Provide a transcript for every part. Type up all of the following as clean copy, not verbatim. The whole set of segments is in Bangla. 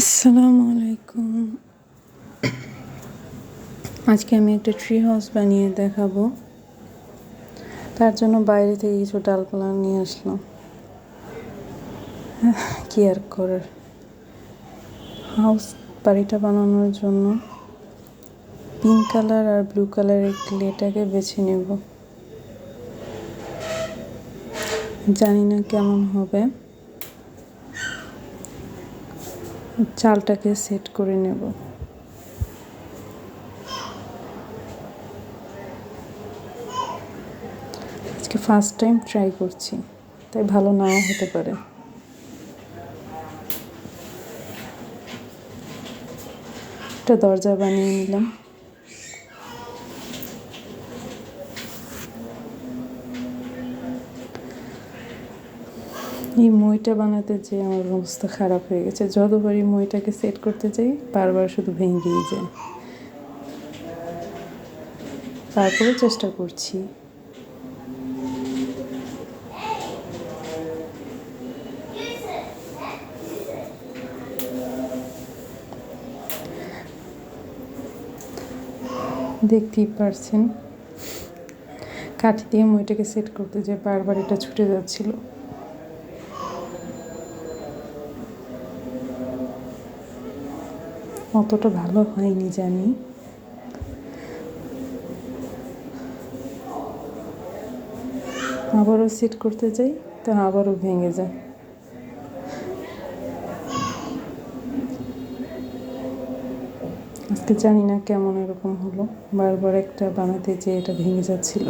আসসালামু আলাইকুম। আজকে আমি একটা ট্রি হাউস বানিয়ে দেখাবো। তার জন্য বাইরে থেকে কিছু ডালপালা নিয়ে আসলাম। কি আর করার, হাউস বাড়িটা বানানোর জন্য পিঙ্ক কালার আর ব্লু কালারের ক্লেটাকে বেছে নেব। জানি না কেমন হবে, চালটাকে সেট করে নেব। আজকে ফার্স্ট টাইম ট্রাই করছি, তাই ভালো নাও হতে পারে। একটা দরজা বানিয়ে নিলাম। এই মইটা বানাতে যেয়ে আমার অবস্থা খারাপ হয়ে গেছে। যতবারই মইটাকে সেট করতে যাই বারবার শুধু ভেঙেই যায়। তারপরে চেষ্টা করছি। দেখতেই পারছেন, কাঠি দিয়ে মইটাকে সেট করতে যেয়ে বারবার এটা ছুটে যাচ্ছিল। অতটা ভালো হয়নি জানি। আবারও সেট করতে যাই, তা আবারও ভেঙে যায়। আজকে জানি না কেমন এরকম হলো, বারবার একটা বানাতে যেয়ে এটা ভেঙে যাচ্ছিল।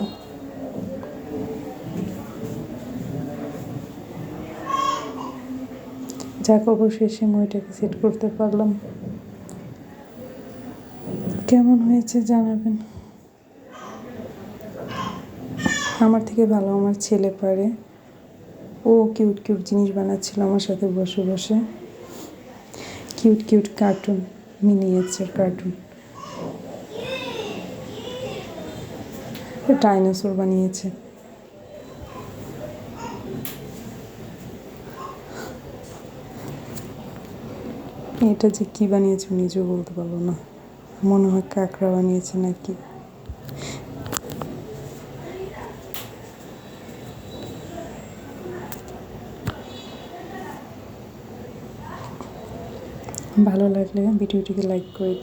যাক, অবশেষে মইটাকে সেট করতে পারলাম। কেমন হয়েছে জানাবেন। আমার থেকে ভালো আমার ছেলে পারে। ও কিউট কিউট জিনিস বানাচ্ছিল আমার সাথে বসে বসে। Cute cute cartoon, miniature cartoon. Dinosaur বানিয়েছে। এটা যে কি বানিয়েছে নিজেও বলতে পারবো না। মনে হয় কাঁকড়া বানিয়েছে নাকি। ভালো লাগলে ভিডিওটিকে লাইক করে